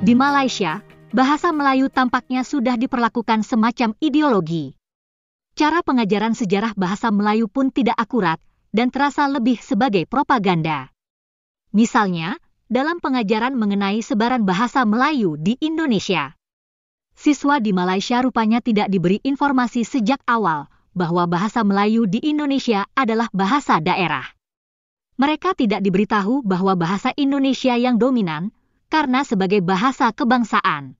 Di Malaysia, bahasa Melayu tampaknya sudah diperlakukan semacam ideologi. Cara pengajaran sejarah bahasa Melayu pun tidak akurat dan terasa lebih sebagai propaganda. Misalnya, dalam pengajaran mengenai sebaran bahasa Melayu di Indonesia. Siswa di Malaysia rupanya tidak diberi informasi sejak awal bahwa bahasa Melayu di Indonesia adalah bahasa daerah. Mereka tidak diberitahu bahwa bahasa Indonesia yang dominan karena sebagai bahasa kebangsaan.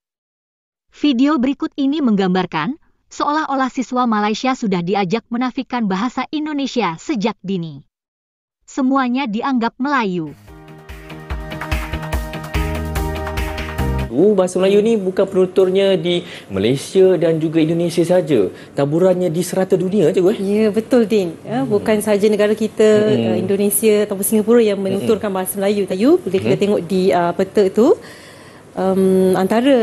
Video berikut ini menggambarkan seolah-olah siswa Malaysia sudah diajak menafikan bahasa Indonesia sejak dini. Semuanya dianggap Melayu. Bahasa Melayu ni bukan penuturnya di Malaysia dan juga Indonesia saja. Taburannya di serata dunia, cikgu. Ya, betul, Din. Bukan sahaja negara kita, Indonesia ataupun Singapura yang menuturkan bahasa Melayu. Boleh kita tengok di peta itu. Antara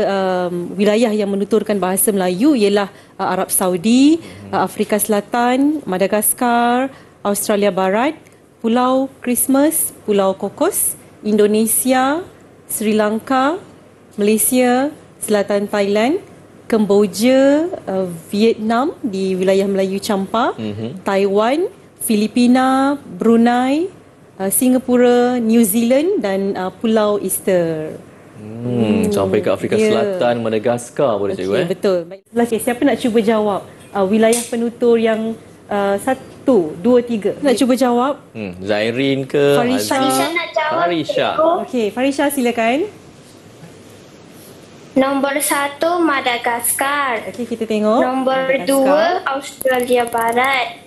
wilayah yang menuturkan bahasa Melayu ialah Arab Saudi, Afrika Selatan, Madagaskar, Australia Barat, Pulau Christmas, Pulau Kokos, Indonesia, Sri Lanka, Malaysia, Selatan Thailand, Kemboja, Vietnam di wilayah Melayu Champa, Taiwan, Filipina, Brunei, Singapura, New Zealand dan Pulau Easter. Sampai ke Afrika Selatan, Madagaskar boleh cikgu. Betul. Okay, siapa nak cuba jawab wilayah penutur yang 1, 2, 3? Nak cuba jawab? Zairin ke? Farisha nak jawab. Farisha. Okey, Farisha silakan. Nombor 1 Madagaskar. Okey, kita tengok. Nombor 2 Australia Barat.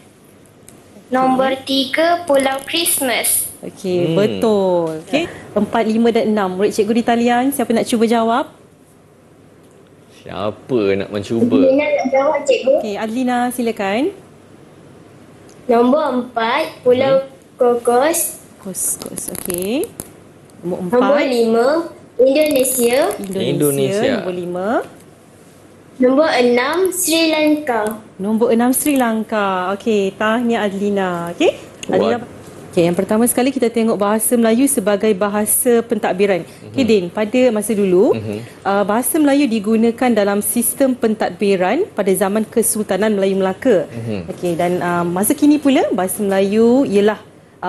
Nombor 3 Pulau Christmas. Okey, betul. Okey, 4, 5 dan 6. Murid cikgu di talian, siapa nak cuba jawab? Siapa nak mencuba? Adlina nak jawab, cikgu. Okey, Adlina silakan. Nombor 4 Pulau Kokos. Kos. Okey. Nombor 4. Nombor 5 Indonesia. Nombor 5. Nombor 6 Sri Lanka. Nombor 6 Sri Lanka. Okey, tahniah Adlina. Okey. Adlina. Okey, yang pertama sekali kita tengok bahasa Melayu sebagai bahasa pentadbiran. Okey, Din, pada masa dulu bahasa Melayu digunakan dalam sistem pentadbiran pada zaman Kesultanan Melayu Melaka. Okey, dan masa kini pula bahasa Melayu ialah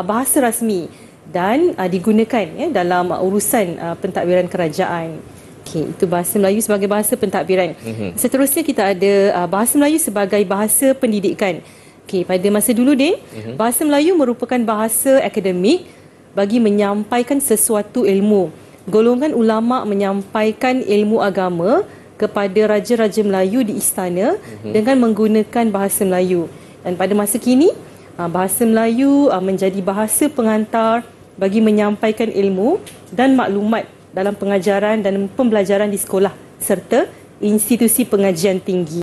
bahasa rasmi dan digunakan dalam urusan pentadbiran kerajaan. Okey, itu bahasa Melayu sebagai bahasa pentadbiran. Seterusnya kita ada bahasa Melayu sebagai bahasa pendidikan. Okey, pada masa dulu Din, bahasa Melayu merupakan bahasa akademik bagi menyampaikan sesuatu ilmu. Golongan ulama menyampaikan ilmu agama kepada raja-raja Melayu di istana dengan menggunakan bahasa Melayu. Dan pada masa kini, bahasa Melayu menjadi bahasa pengantar bagi menyampaikan ilmu dan maklumat dalam pengajaran dan pembelajaran di sekolah serta institusi pengajian tinggi.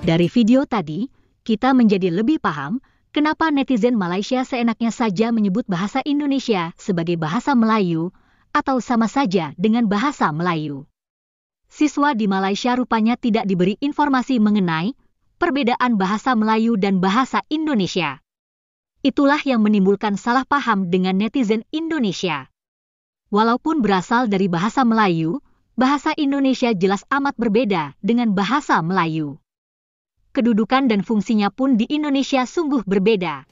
Dari video tadi, kita menjadi lebih paham kenapa netizen Malaysia seenaknya saja menyebut bahasa Indonesia sebagai bahasa Melayu atau sama saja dengan bahasa Melayu. Siswa di Malaysia rupanya tidak diberi informasi mengenai perbedaan bahasa Melayu dan bahasa Indonesia. Itulah yang menimbulkan salah paham dengan netizen Indonesia. Walaupun berasal dari bahasa Melayu, bahasa Indonesia jelas amat berbeda dengan bahasa Melayu. Kedudukan dan fungsinya pun di Indonesia sungguh berbeda.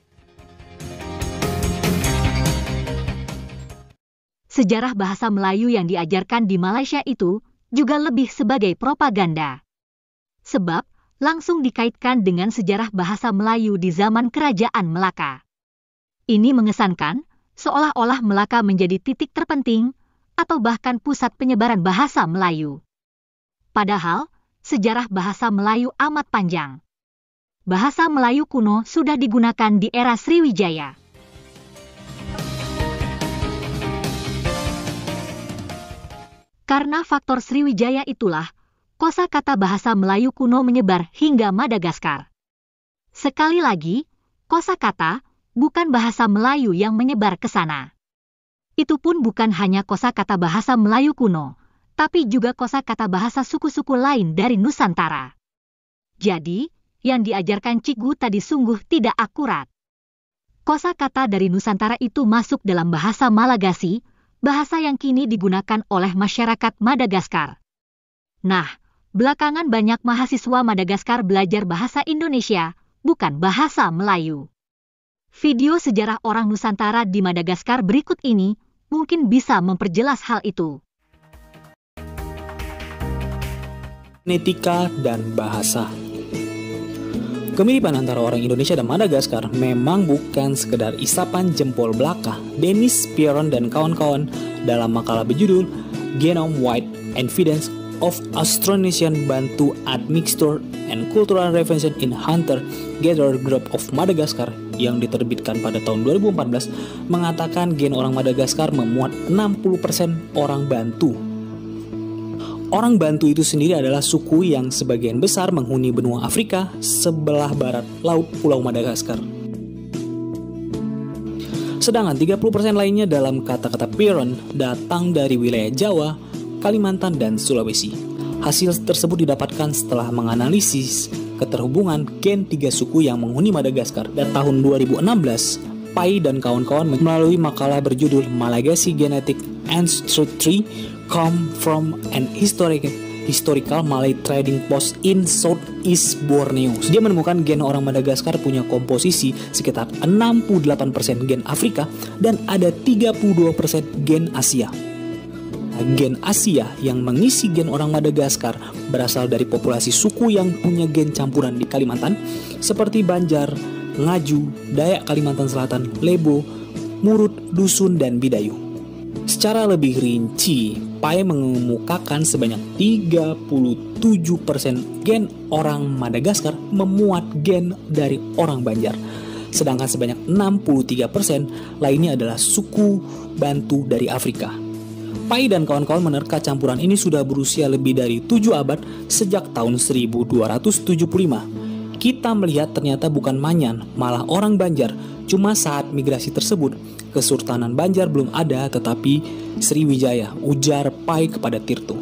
Sejarah bahasa Melayu yang diajarkan di Malaysia itu juga lebih sebagai propaganda. Sebab langsung dikaitkan dengan sejarah bahasa Melayu di zaman Kerajaan Melaka. Ini mengesankan seolah-olah Melaka menjadi titik terpenting atau bahkan pusat penyebaran bahasa Melayu. Padahal, sejarah bahasa Melayu amat panjang. Bahasa Melayu kuno sudah digunakan di era Sriwijaya. Karena faktor Sriwijaya itulah, kosakata bahasa Melayu kuno menyebar hingga Madagaskar. Sekali lagi, kosakata bukan bahasa Melayu yang menyebar ke sana. Itu pun bukan hanya kosakata bahasa Melayu kuno, tapi juga kosakata bahasa suku-suku lain dari Nusantara. Jadi, yang diajarkan Cikgu tadi sungguh tidak akurat. Kosakata dari Nusantara itu masuk dalam bahasa Malagasy, bahasa yang kini digunakan oleh masyarakat Madagaskar. Nah, belakangan banyak mahasiswa Madagaskar belajar bahasa Indonesia, bukan bahasa Melayu. Video sejarah orang Nusantara di Madagaskar berikut ini mungkin bisa memperjelas hal itu. Genetika dan bahasa. Kemiripan antara orang Indonesia dan Madagaskar memang bukan sekedar isapan jempol belaka. Dennis Pierron dan kawan-kawan dalam makalah berjudul Genome Wide Evidence of Austronesian Bantu Admixture and Cultural Reference in Hunter-Gatherer Group of Madagascar yang diterbitkan pada tahun 2014 mengatakan gen orang Madagaskar memuat 60% orang Bantu. Orang Bantu itu sendiri adalah suku yang sebagian besar menghuni benua Afrika sebelah barat laut Pulau Madagaskar. Sedangkan 30% lainnya dalam kata-kata Pierron datang dari wilayah Jawa, Kalimantan, dan Sulawesi. Hasil tersebut didapatkan setelah menganalisis keterhubungan gen 3 suku yang menghuni Madagaskar. Dan tahun 2016, Pai dan kawan-kawan melalui makalah berjudul Malagasy Genetic Ancestry Come from an Historical Malay Trading Post in Southeast Borneo. Dia menemukan gen orang Madagaskar punya komposisi sekitar 68% gen Afrika dan ada 32% gen Asia. Gen Asia yang mengisi gen orang Madagaskar berasal dari populasi suku yang punya gen campuran di Kalimantan seperti Banjar, Ngaju, Dayak Kalimantan Selatan, Lebo, Murut, Dusun, dan Bidayu. Secara lebih rinci, Pai mengemukakan sebanyak 37% gen orang Madagaskar memuat gen dari orang Banjar. Sedangkan sebanyak 63% lainnya adalah suku Bantu dari Afrika. Pai dan kawan-kawan menerka campuran ini sudah berusia lebih dari 7 abad sejak tahun 1275. Kita melihat ternyata bukan Manyan, malah orang Banjar. Cuma saat migrasi tersebut, Kesultanan Banjar belum ada, tetapi Sriwijaya, ujar Pai kepada Tirto.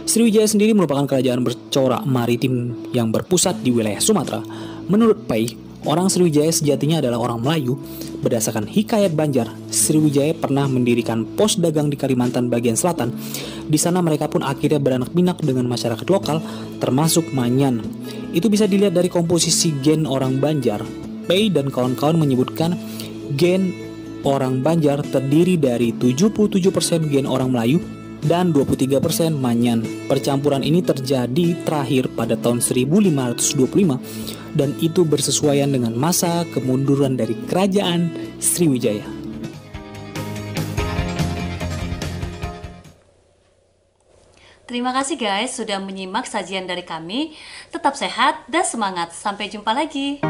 Sriwijaya sendiri merupakan kerajaan bercorak maritim yang berpusat di wilayah Sumatera. Menurut Pai, orang Sriwijaya sejatinya adalah orang Melayu. Berdasarkan hikayat Banjar, Sriwijaya pernah mendirikan pos dagang di Kalimantan bagian selatan. Di sana mereka pun akhirnya beranak pinak dengan masyarakat lokal, termasuk Manyan. Itu bisa dilihat dari komposisi gen orang Banjar. Pai dan kawan-kawan menyebutkan gen orang Banjar terdiri dari 77% gen orang Melayu dan 23% Manyan. Percampuran ini terjadi terakhir pada tahun 1525 dan itu bersesuaian dengan masa kemunduran dari kerajaan Sriwijaya. Terima kasih guys sudah menyimak sajian dari kami. Tetap sehat dan semangat. Sampai jumpa lagi.